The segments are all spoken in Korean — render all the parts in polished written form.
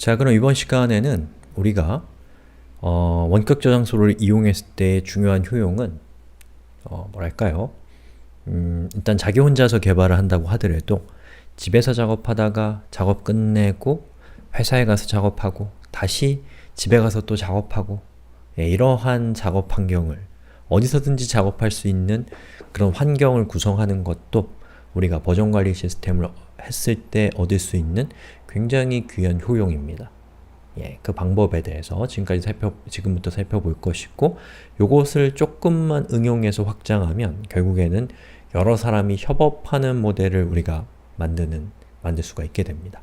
자, 그럼 이번 시간에는 우리가 원격 저장소를 이용했을 때 중요한 효용은 뭐랄까요? 일단 자기 혼자서 개발을 한다고 하더라도 집에서 작업하다가 작업 끝내고 회사에 가서 작업하고 다시 집에 가서 또 작업하고 이러한 작업 환경을 어디서든지 작업할 수 있는 그런 환경을 구성하는 것도 우리가 버전 관리 시스템을 했을 때 얻을 수 있는 굉장히 귀한 효용입니다. 그 방법에 대해서 지금부터 살펴볼 것이고, 요것을 조금만 응용해서 확장하면 결국에는 여러 사람이 협업하는 모델을 우리가 만들 수가 있게 됩니다.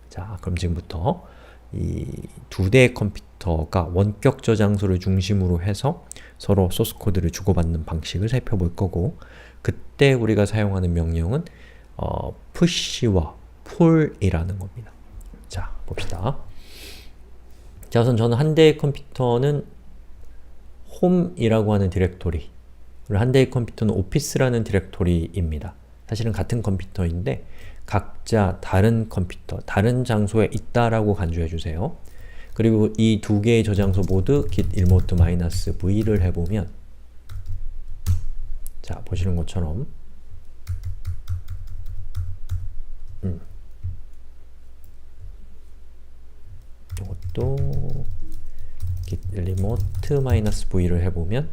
자, 그럼 지금부터 이 두 대의 컴퓨터가 원격 저장소를 중심으로 해서 서로 소스 코드를 주고받는 방식을 살펴볼 거고, 그때 우리가 사용하는 명령은 push와 pull이라는 겁니다. 자, 봅시다. 자, 우선 저는 한 대의 컴퓨터는 home이라고 하는 디렉토리, 그리고 한 대의 컴퓨터는 office라는 디렉토리입니다. 사실은 같은 컴퓨터인데 각자 다른 컴퓨터, 다른 장소에 있다라고 간주해주세요. 그리고 이 두 개의 저장소 모두 git remote -v를 해보면, 자, 보시는 것처럼 이것도 git remote -v를 해보면,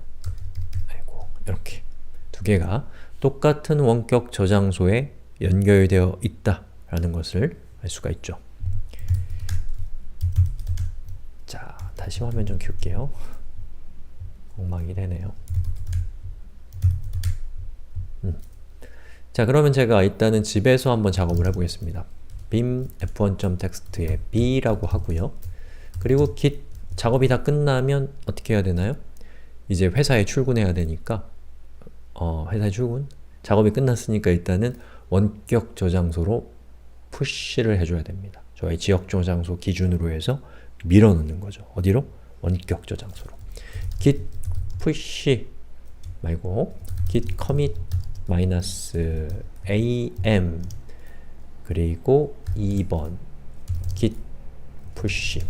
아이고, 이렇게 두 개가 똑같은 원격 저장소에 연결되어 있다라는 것을 알 수가 있죠. 자, 다시 화면 좀 키울게요. 엉망이 되네요. 자, 그러면 제가 일단은 집에서 한번 작업을 해보겠습니다. bin f1.txt에 b라고 하고요. 그리고 git 작업이 다 끝나면 어떻게 해야 되나요? 이제 회사에 출근해야 되니까 회사에 출근? 작업이 끝났으니까 일단은 원격 저장소로 푸시를 해줘야 됩니다. 저희 지역 저장소 기준으로 해서 밀어넣는 거죠. 어디로? 원격 저장소로. git push 말고 git commit -am 그리고 2번 git push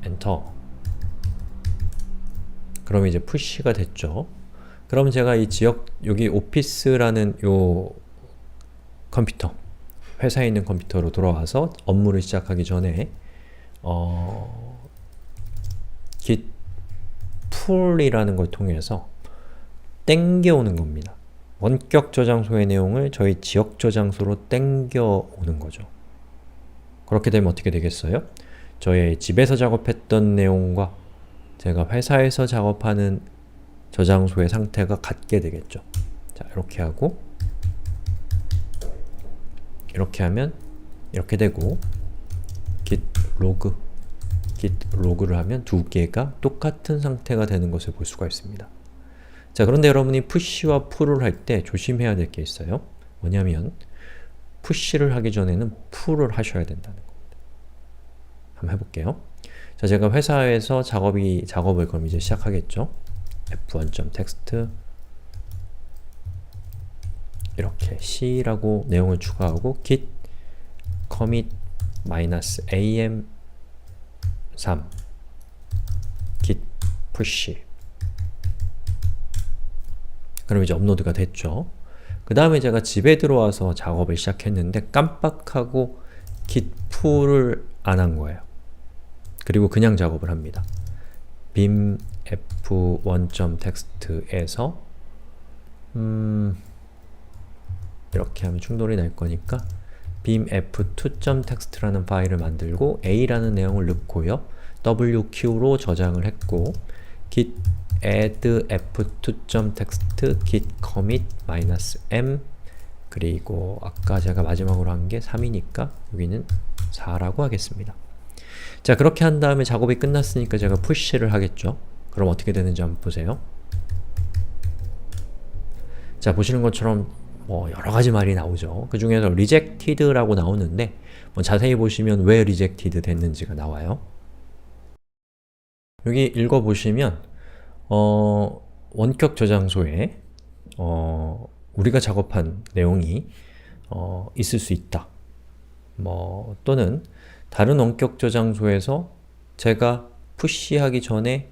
엔터. 그럼 이제 푸시가 됐죠. 그럼 제가 이 여기 오피스라는 요 컴퓨터, 회사에 있는 컴퓨터로 돌아와서 업무를 시작하기 전에 git pull이라는 걸 통해서 땡겨오는 겁니다. 원격 저장소의 내용을 저희 지역 저장소로 땡겨오는 거죠. 그렇게 되면 어떻게 되겠어요? 저의 집에서 작업했던 내용과 제가 회사에서 작업하는 저장소의 상태가 같게 되겠죠. 자, 이렇게 하고 이렇게 하면 이렇게 되고, git log를 하면 두 개가 똑같은 상태가 되는 것을 볼 수가 있습니다. 자, 그런데 여러분이 push와 pull을 할 때 조심해야 될 게 있어요. 뭐냐면 push를 하기 전에는 pull을 하셔야 된다는 겁니다. 한번 해볼게요. 자, 제가 회사에서 작업을 그럼 이제 시작하겠죠. f1.text 이렇게 c라고 내용을 추가하고 git commit -am 3 git push. 그럼 이제 업로드가 됐죠. 그 다음에 제가 집에 들어와서 작업을 시작했는데 깜빡하고 git pull을 안 한 거예요. 그리고 그냥 작업을 합니다. bin f1.txt에서 이렇게 하면 충돌이 날 거니까 bin f2.txt라는 파일을 만들고 a라는 내용을 넣고요. wq로 저장을 했고 git add f2.txt git commit -m 그리고 아까 제가 마지막으로 한 게 3이니까 여기는 4라고 하겠습니다. 자, 그렇게 한 다음에 작업이 끝났으니까 제가 push를 하겠죠. 그럼 어떻게 되는지 한번 보세요. 자, 보시는 것처럼 여러가지 말이 나오죠. 그 중에서 rejected라고 나오는데 자세히 보시면 왜 rejected 됐는지가 나와요. 여기 읽어보시면 원격 저장소에 우리가 작업한 내용이 있을 수 있다. 또는 다른 원격 저장소에서 제가 푸시하기 전에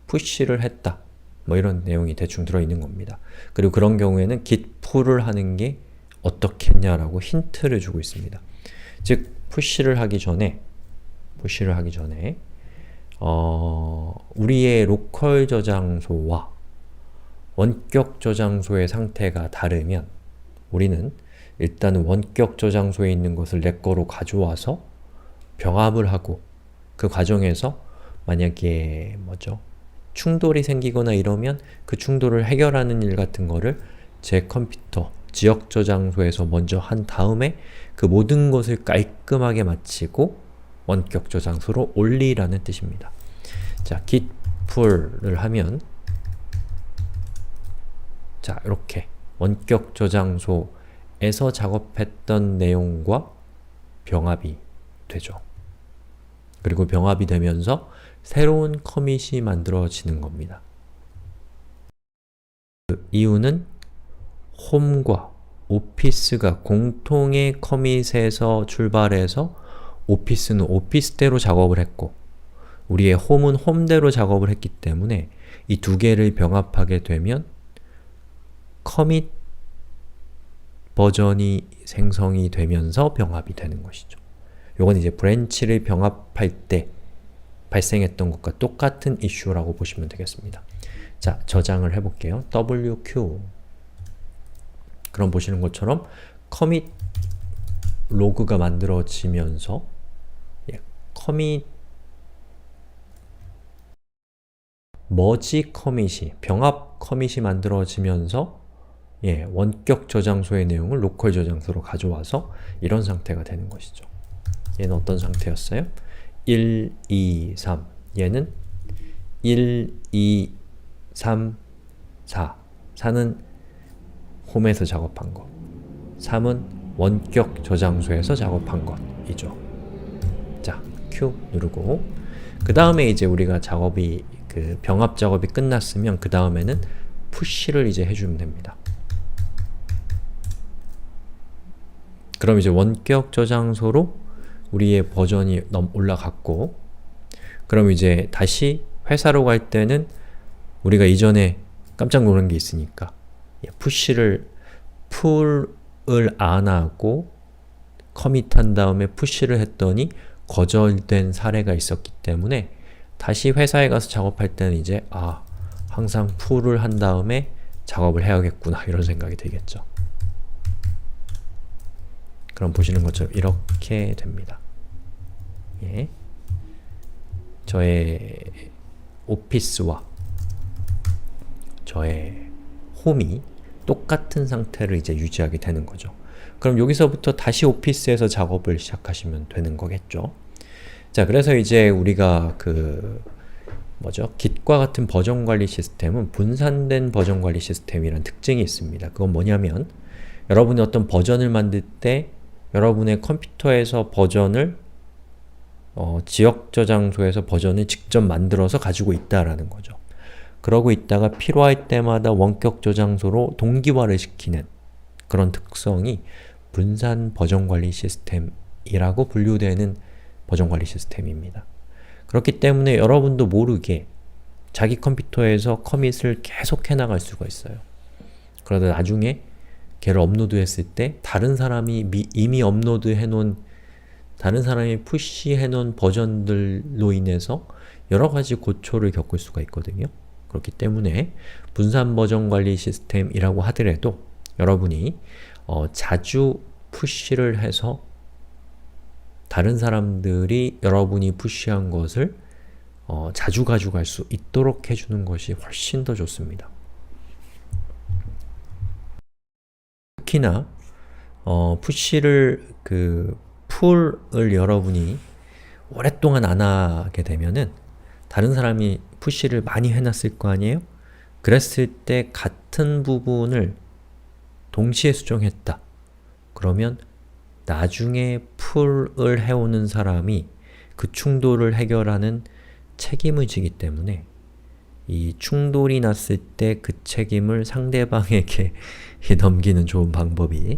푸시를 했다. 뭐 이런 내용이 대충 들어있는 겁니다. 그리고 그런 경우에는 git pull을 하는 게 어떻겠냐라고 힌트를 주고 있습니다. 즉, 푸시를 하기 전에 우리의 로컬 저장소와 원격 저장소의 상태가 다르면 우리는 일단 원격 저장소에 있는 것을 내 거로 가져와서 병합을 하고 그 과정에서 만약에 충돌이 생기거나 이러면 그 충돌을 해결하는 일 같은 거를 제 컴퓨터, 지역 저장소에서 먼저 한 다음에 그 모든 것을 깔끔하게 마치고 원격 저장소로 올리라는 뜻입니다. 자, git pull을 하면 자, 이렇게 원격 저장소에서 작업했던 내용과 병합이 되죠. 그리고 병합이 되면서 새로운 커밋이 만들어지는 겁니다. 그 이유는 홈과 오피스가 공통의 커밋에서 출발해서 오피스는 오피스대로 작업을 했고 우리의 홈은 홈대로 작업을 했기 때문에 이 두 개를 병합하게 되면 커밋 버전이 생성이 되면서 병합이 되는 것이죠. 요건 이제 브랜치를 병합할 때 발생했던 것과 똑같은 이슈라고 보시면 되겠습니다. 자, 저장을 해볼게요. WQ 그럼 보시는 것처럼 커밋 로그가 만들어지면서 커밋 머지 커밋이, 병합 커밋이 만들어지면서 원격 저장소의 내용을 로컬 저장소로 가져와서 이런 상태가 되는 것이죠. 얘는 어떤 상태였어요? 1, 2, 3 얘는 1, 2, 3, 4 4는 홈에서 작업한 것 3은 원격 저장소에서 작업한 것이죠. 자, Q 누르고 그 다음에 이제 우리가 작업이 병합 작업이 끝났으면 그 다음에는 푸시를 이제 해주면 됩니다. 그럼 이제 원격 저장소로 우리의 버전이 올라갔고 그럼 이제 다시 회사로 갈 때는 우리가 이전에 깜짝 놀란 게 있으니까 푸시를 풀을 안 하고 커밋한 다음에 푸시를 했더니 거절된 사례가 있었기 때문에 다시 회사에 가서 작업할 때는 이제 항상 풀을 한 다음에 작업을 해야겠구나 이런 생각이 들겠죠. 그럼 보시는 것처럼 이렇게 됩니다. 저의 오피스와 저의 홈이 똑같은 상태를 이제 유지하게 되는 거죠. 그럼 여기서부터 다시 오피스에서 작업을 시작하시면 되는 거겠죠. 자, 그래서 이제 우리가 Git과 같은 버전 관리 시스템은 분산된 버전 관리 시스템이라는 특징이 있습니다. 그건 뭐냐면 여러분이 어떤 버전을 만들 때 여러분의 컴퓨터에서 버전을 지역 저장소에서 버전을 직접 만들어서 가지고 있다라는 거죠. 그러고 있다가 필요할 때마다 원격 저장소로 동기화를 시키는 그런 특성이 분산 버전 관리 시스템이라고 분류되는 버전 관리 시스템입니다. 그렇기 때문에 여러분도 모르게 자기 컴퓨터에서 커밋을 계속 해나갈 수가 있어요. 그러다 나중에 걔를 업로드했을 때 다른 사람이 이미 업로드해놓은 다른 사람이 푸시해놓은 버전들로 인해서 여러가지 고초를 겪을 수가 있거든요. 그렇기 때문에 분산 버전 관리 시스템이라고 하더라도 여러분이 자주 푸시를 해서 다른 사람들이 여러분이 푸시한 것을 자주 가져갈 수 있도록 해주는 것이 훨씬 더 좋습니다. 특히나 푸시를 풀을 여러분이 오랫동안 안 하게 되면은 다른 사람이 푸시를 많이 해놨을 거 아니에요? 그랬을 때 같은 부분을 동시에 수정했다. 그러면 나중에 풀을 해오는 사람이 그 충돌을 해결하는 책임을 지기 때문에 이 충돌이 났을 때 그 책임을 상대방에게 넘기는 좋은 방법이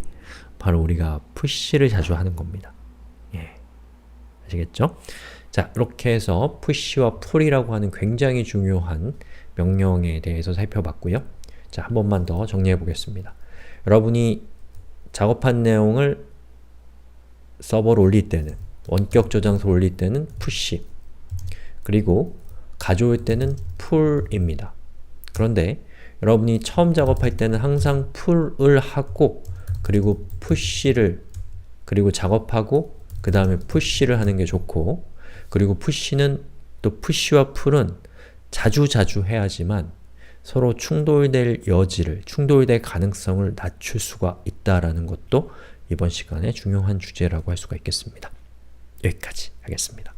바로 우리가 푸시를 자주 하는 겁니다. 아시겠죠? 자, 이렇게 해서 push와 pull이라고 하는 굉장히 중요한 명령에 대해서 살펴봤고요. 자, 한 번만 더 정리해 보겠습니다. 여러분이 작업한 내용을 서버로 올릴 때는, 원격 저장소로 올릴 때는 push, 그리고 가져올 때는 pull입니다. 그런데 여러분이 처음 작업할 때는 항상 pull을 하고 그리고 push를 그리고 작업하고 그 다음에 push를 하는 게 좋고, 그리고 push는 또 push와 pull은 자주자주 해야지만 서로 충돌될 여지를, 충돌될 가능성을 낮출 수가 있다라는 것도 이번 시간에 중요한 주제라고 할 수가 있겠습니다. 여기까지 하겠습니다.